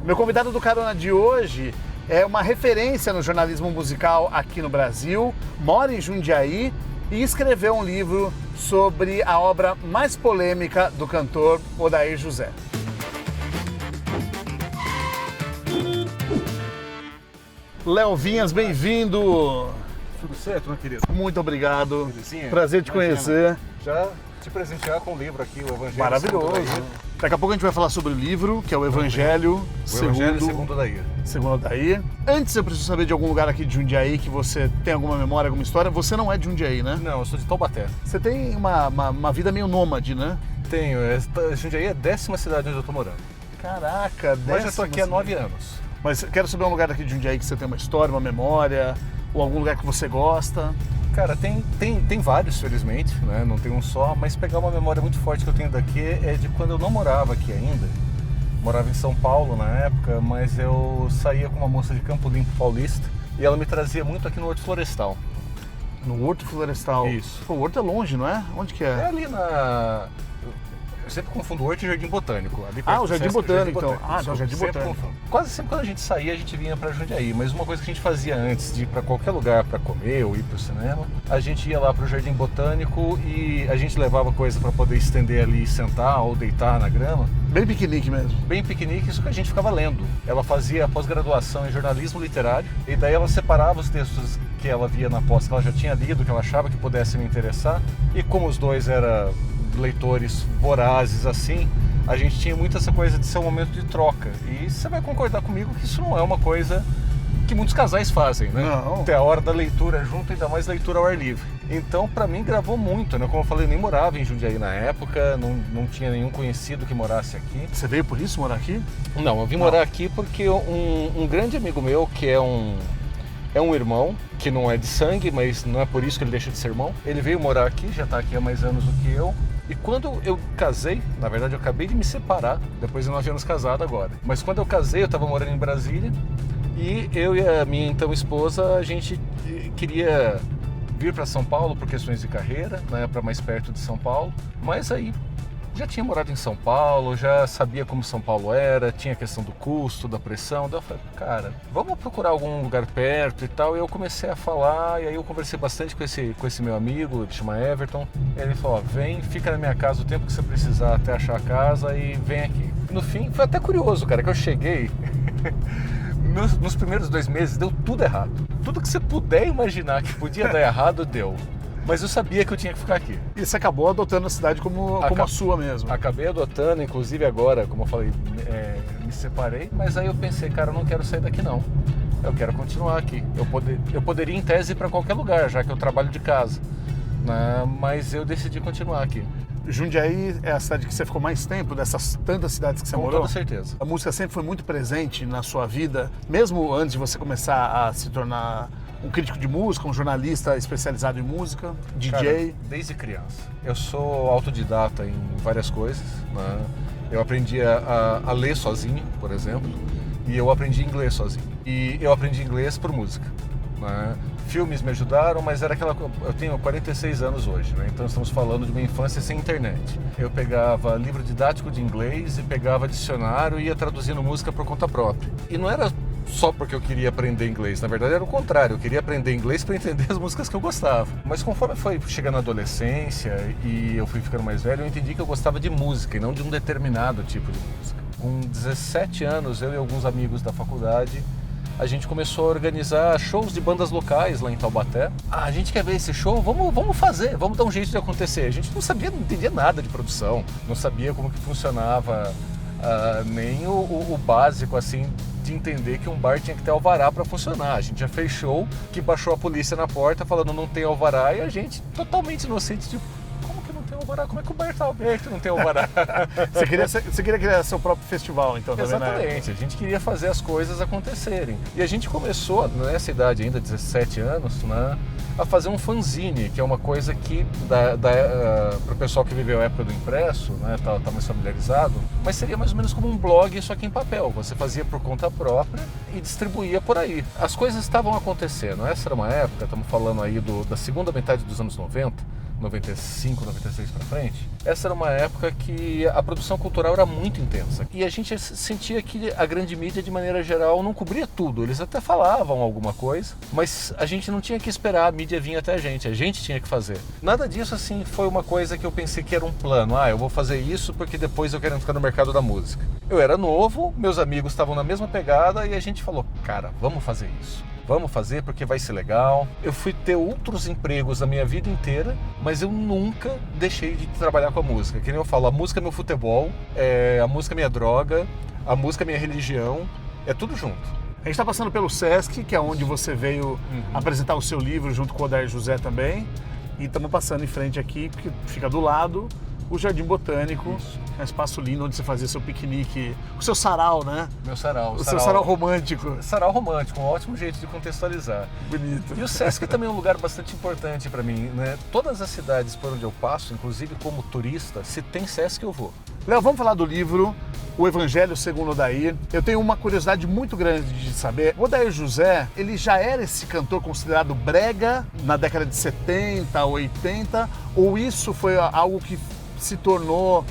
Meu convidado do Carona de hoje é uma referência no jornalismo musical aqui no Brasil, mora em Jundiaí e escreveu um livro sobre a obra mais polêmica do cantor Odair José. Léo Vinhas, bem-vindo! Tudo certo, meu querido? Muito obrigado. Belezinha? Prazer te conhecer. Já te presentear com o livro aqui, o Evangelho Maravilhoso. Segundo Odair. Daqui a pouco a gente vai falar sobre o livro, que é o Evangelho Segundo Odair. Segundo Odair. Antes eu preciso saber de algum lugar aqui de Jundiaí que você tem alguma memória, alguma história. Você não é de Jundiaí, né? Não, eu sou de Taubaté. Você tem uma vida meio nômade, né? Tenho. Jundiaí é a 10ª cidade onde eu tô morando. Caraca, 10. Mas já tô aqui há 9 anos. Mas quero saber um lugar aqui de Jundiaí que você tem uma história, uma memória, ou algum lugar que você gosta. Cara, tem vários, felizmente, né? Não tem um só, mas pegar uma memória muito forte que eu tenho daqui é de quando eu não morava aqui ainda. Morava em São Paulo na época, mas eu saía com uma moça de Campo Limpo Paulista e ela me trazia muito aqui no Horto Florestal. No Horto Florestal? Isso. Pô, o Horto é longe, não é? Onde que É é? ali na... Eu sempre confundo Horto e Jardim Botânico. Ali Ah, perto o do Jardim Sesc, Botânico, então. Botânico. Ah, não, Jardim Sempre Botânico. confundo. Quase sempre quando a gente saía, a gente vinha pra Jundiaí, mas uma coisa que a gente fazia antes de ir pra qualquer lugar pra comer ou ir pro cinema, a gente ia lá pro Jardim Botânico e a gente levava coisa pra poder estender ali e sentar ou deitar na grama. Bem piquenique mesmo. Bem piquenique, isso que a gente ficava lendo. Ela fazia pós-graduação em jornalismo literário e daí ela separava os textos que ela via na pós, que ela já tinha lido, que ela achava que pudesse me interessar, e como os dois eram leitores vorazes assim, a gente tinha muito essa coisa de ser um momento de troca. E você vai concordar comigo que isso não é uma coisa que muitos casais fazem, né? Não. Ter a hora da leitura junto, ainda mais leitura ao ar livre. Então, pra mim, gravou muito, né? Como eu falei, eu nem morava em Jundiaí na época, não tinha nenhum conhecido que morasse aqui. Você veio por isso morar aqui? Não, eu vim morar aqui porque um grande amigo meu, que é um irmão, que não é de sangue, mas não é por isso que ele deixa de ser irmão. Ele veio morar aqui, já está aqui há mais anos do que eu. E quando eu casei, na verdade eu acabei de me separar, depois de 9 anos casado agora. Mas quando eu casei, eu estava morando em Brasília e eu e a minha então esposa, a gente queria vir para São Paulo por questões de carreira, né, para mais perto de São Paulo. Mas aí já tinha morado em São Paulo, já sabia como São Paulo era, tinha a questão do custo, da pressão. Daí eu falei, cara, vamos procurar algum lugar perto e tal. E eu comecei a falar, e aí eu conversei bastante com esse meu amigo, ele chama Everton. Ele falou, ó, vem, fica na minha casa o tempo que você precisar até achar a casa e vem aqui. No fim, foi até curioso, cara, que eu cheguei, nos primeiros 2 meses deu tudo errado. Tudo que você puder imaginar que podia dar errado, deu. Mas eu sabia que eu tinha que ficar aqui. E você acabou adotando a cidade como a sua mesmo. Acabei adotando, inclusive agora, como eu falei, me separei, mas aí eu pensei, cara, eu não quero sair daqui não. Eu quero continuar aqui. Eu poderia em tese ir para qualquer lugar, já que eu trabalho de casa, né? Mas eu decidi continuar aqui. Jundiaí é a cidade que você ficou mais tempo, dessas tantas cidades que você morou? Com toda certeza. A música sempre foi muito presente na sua vida, mesmo antes de você começar a se tornar um crítico de música, um jornalista especializado em música, DJ? Cara, desde criança. Eu sou autodidata em várias coisas, né? Eu aprendi a ler sozinho, por exemplo, e eu aprendi inglês sozinho. E eu aprendi inglês por música, né? Filmes me ajudaram, mas era aquela... Eu tenho 46 anos hoje, né? Então estamos falando de uma infância sem internet. Eu pegava livro didático de inglês e pegava dicionário e ia traduzindo música por conta própria. E não era só porque eu queria aprender inglês, na verdade era o contrário, eu queria aprender inglês para entender as músicas que eu gostava. Mas conforme foi chegando na adolescência e eu fui ficando mais velho, eu entendi que eu gostava de música e não de um determinado tipo de música. Com 17 anos, eu e alguns amigos da faculdade, a gente começou a organizar shows de bandas locais lá em Taubaté. Ah, a gente quer ver esse show, vamos fazer, vamos dar um jeito de acontecer. A gente não entendia nada de produção, não sabia como que funcionava nem o básico assim de entender que um bar tinha que ter alvará para funcionar. A gente já fez show que baixou a polícia na porta falando não tem alvará e a gente totalmente inocente, tipo, como que não tem alvará? Como é que o bar tá aberto e não tem alvará? Você queria criar seu próprio festival, então, também, né? Exatamente, a gente queria fazer as coisas acontecerem. E a gente começou, nessa idade ainda, 17 anos, né, a fazer um fanzine, que é uma coisa que, para o pessoal que viveu a época do impresso, né, tá mais familiarizado, mas seria mais ou menos como um blog, só que em papel. Você fazia por conta própria e distribuía por aí. As coisas estavam acontecendo. Essa era uma época, estamos falando aí da segunda metade dos anos 90, 95, 96 para frente, essa era uma época que a produção cultural era muito intensa. E a gente sentia que a grande mídia, de maneira geral, não cobria tudo. Eles até falavam alguma coisa, mas a gente não tinha que esperar a mídia vir até a gente tinha que fazer. Nada disso, assim, foi uma coisa que eu pensei que era um plano. Eu vou fazer isso porque depois eu quero entrar no mercado da música. Eu era novo, meus amigos estavam na mesma pegada e a gente falou, cara, vamos fazer isso. Vamos fazer porque vai ser legal. Eu fui ter outros empregos a minha vida inteira, mas eu nunca deixei de trabalhar com a música. Que nem eu falo, a música é meu futebol, a música é minha droga, a música é minha religião, é tudo junto. A gente está passando pelo Sesc, que é onde você veio apresentar o seu livro junto com o Odair José também. E estamos passando em frente aqui, porque fica do lado, o Jardim Botânico. Isso. É um espaço lindo onde você fazia seu piquenique, o seu sarau, né? Meu sarau. Seu sarau romântico. Sarau romântico, um ótimo jeito de contextualizar. Bonito. E o Sesc também é um lugar bastante importante para mim, né? Todas as cidades por onde eu passo, inclusive como turista, se tem Sesc eu vou. Léo, vamos falar do livro O Evangelho segundo Odair. Eu tenho uma curiosidade muito grande de saber. O Odair José, ele já era esse cantor considerado brega na década de 70, 80? Ou isso foi algo que se tornou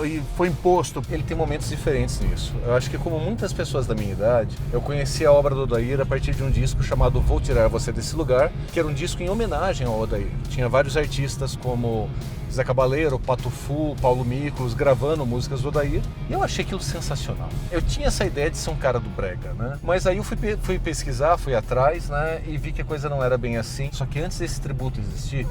e foi imposto? Ele tem momentos diferentes nisso. Eu acho que, como muitas pessoas da minha idade, eu conheci a obra do Odair a partir de um disco chamado Vou Tirar Você Desse Lugar, que era um disco em homenagem ao Odair. Tinha vários artistas como Zé Cabaleiro, Pato Fu, Paulo Miklos gravando músicas do Odair, e eu achei aquilo sensacional. Eu tinha essa ideia de ser um cara do brega, né? Mas aí eu fui pesquisar, fui atrás, né? E vi que a coisa não era bem assim. Só que antes desse tributo existir,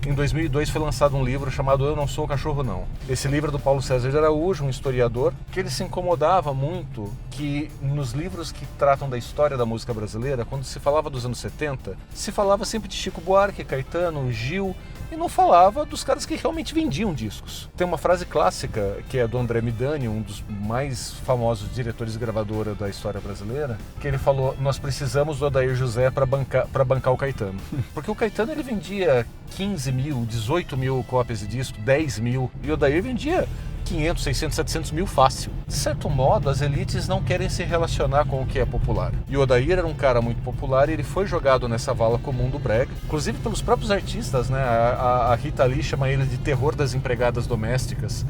em 2002 foi lançado um livro chamado Eu Não Sou o Cachorro Não. Esse livro é do Paulo César de Araújo, um historiador, que ele se incomodava muito que nos livros que tratam da história da música brasileira, quando se falava dos anos 70, se falava sempre de Chico Buarque, Caetano, Gil, e não falava dos caras que realmente vendiam discos. Tem uma frase clássica, que é do André Midani, um dos mais famosos diretores de gravadora da história brasileira, que ele falou, nós precisamos do Odair José para bancar o Caetano. Porque o Caetano ele vendia 15 mil, 18 mil cópias de disco, 10 mil, e o Odair vendia 500, 600, 700 mil fácil. De certo modo, as elites não querem se relacionar com o que é popular. E o Odair era um cara muito popular e ele foi jogado nessa vala comum do brega, inclusive pelos próprios artistas, né? A Rita Lee chama ele de terror das empregadas domésticas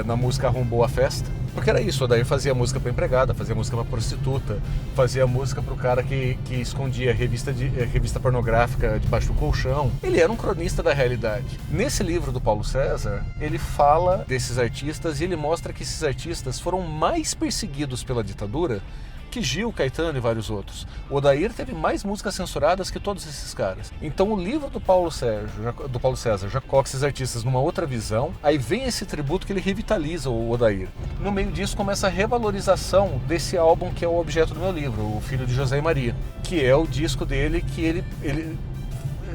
na música Arrombou a Festa. Porque era isso, o Odair fazia música para empregada, fazia música para prostituta, fazia música para o cara que escondia revista pornográfica debaixo do colchão. Ele era um cronista da realidade. Nesse livro do Paulo César, ele fala desses artistas e ele mostra que esses artistas foram mais perseguidos pela ditadura que Gil, Caetano e vários outros. O Odair teve mais músicas censuradas que todos esses caras. Então o livro do Paulo César já coloca esses artistas numa outra visão, aí vem esse tributo que ele revitaliza o Odair. No meio disso começa a revalorização desse álbum que é o objeto do meu livro, O Filho de José e Maria, que é o disco dele que ele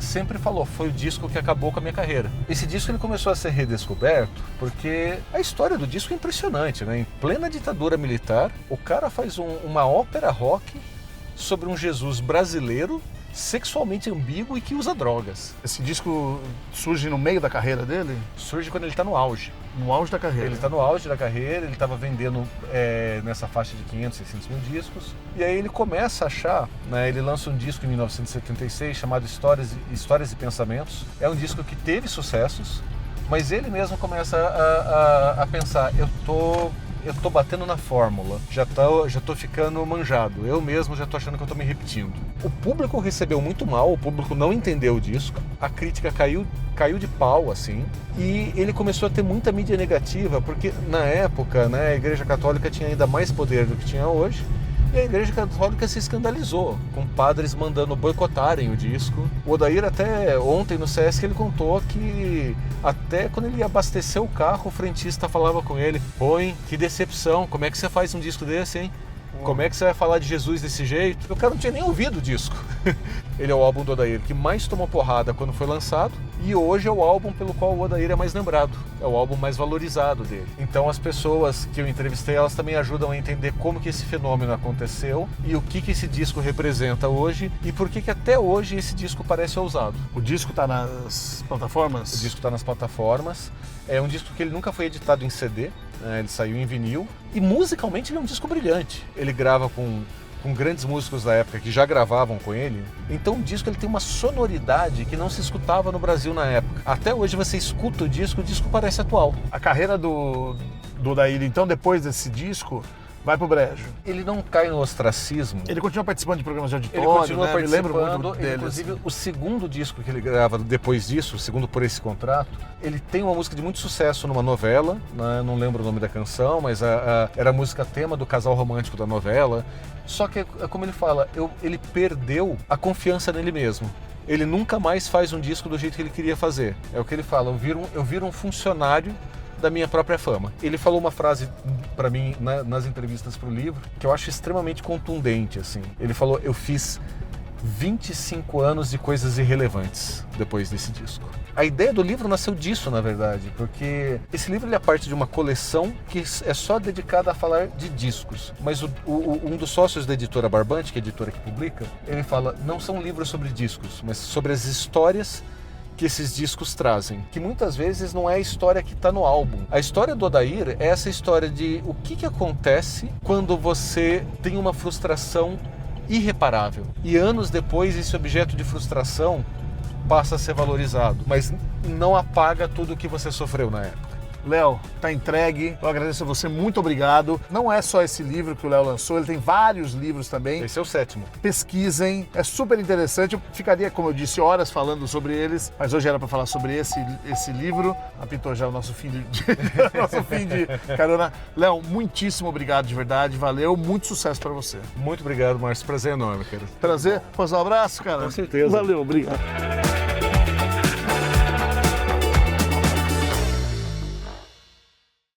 sempre falou, foi o disco que acabou com a minha carreira. Esse disco ele começou a ser redescoberto porque a história do disco é impressionante, né? Em plena ditadura militar, o cara faz uma ópera rock sobre um Jesus brasileiro sexualmente ambíguo e que usa drogas. Esse disco surge no meio da carreira dele? Surge quando ele está no auge. No auge da carreira? Ele está no auge da carreira, ele estava vendendo nessa faixa de 500, 600 mil discos. E aí ele começa a achar, né, ele lança um disco em 1976 chamado Histórias e Pensamentos. É um disco que teve sucessos, mas ele mesmo começa a pensar, eu tô batendo na fórmula, já tô ficando manjado, eu mesmo já tô achando que eu tô me repetindo. O público recebeu muito mal, o público não entendeu o disco, a crítica caiu de pau, assim, e ele começou a ter muita mídia negativa, porque na época, né, a Igreja Católica tinha ainda mais poder do que tinha hoje, e a Igreja Católica se escandalizou, com padres mandando boicotarem o disco. O Odair até ontem no Sesc ele contou que até quando ele ia abastecer o carro, o frentista falava com ele, pô, hein, que decepção, como é que você faz um disco desse, hein? Como é que você vai falar de Jesus desse jeito? O cara não tinha nem ouvido o disco. Ele é o álbum do Odair que mais tomou porrada quando foi lançado e hoje é o álbum pelo qual o Odair é mais lembrado. É o álbum mais valorizado dele. Então as pessoas que eu entrevistei, elas também ajudam a entender como que esse fenômeno aconteceu e o que esse disco representa hoje e por que até hoje esse disco parece ousado. O disco está nas plataformas? O disco está nas plataformas. É um disco que ele nunca foi editado em CD, né? Ele saiu em vinil e musicalmente ele é um disco brilhante. Ele grava com com grandes músicos da época que já gravavam com ele. Então o disco ele tem uma sonoridade que não se escutava no Brasil na época. Até hoje você escuta o disco parece atual. A carreira do Odair, então, depois desse disco, vai pro brejo. Ele não cai no ostracismo. Ele continua participando de programas de auditório, Ele continua né? participando. Me lembro muito dele. Inclusive, o segundo disco que ele grava depois disso, o segundo por esse contrato, ele tem uma música de muito sucesso numa novela, né? Não lembro o nome da canção, mas era a música tema do casal romântico da novela. Só que, como ele fala, ele perdeu a confiança nele mesmo. Ele nunca mais faz um disco do jeito que ele queria fazer. É o que ele fala, eu viro um funcionário da minha própria fama. Ele falou uma frase para mim nas entrevistas para o livro que eu acho extremamente contundente, assim. Ele falou: eu fiz 25 anos de coisas irrelevantes depois desse disco. A ideia do livro nasceu disso, na verdade, porque esse livro ele é parte de uma coleção que é só dedicada a falar de discos. Mas um dos sócios da editora Barbante, que é a editora que publica, ele fala, não são livros sobre discos, mas sobre as histórias que esses discos trazem, que muitas vezes não é a história que está no álbum. A história do Odair é essa história de o que acontece quando você tem uma frustração irreparável. E anos depois esse objeto de frustração passa a ser valorizado, mas não apaga tudo o que você sofreu na época. Léo, tá entregue. Eu agradeço a você, muito obrigado. Não é só esse livro que o Léo lançou, ele tem vários livros também. Esse é o 7º. Pesquisem, é super interessante. Eu ficaria, como eu disse, horas falando sobre eles, mas hoje era para falar sobre esse livro. Apitou já o nosso fim de carona. Léo, muitíssimo obrigado de verdade, valeu, muito sucesso para você. Muito obrigado, Márcio. Prazer enorme, cara. Prazer. Posso dar um abraço, cara? Com certeza. Valeu, obrigado.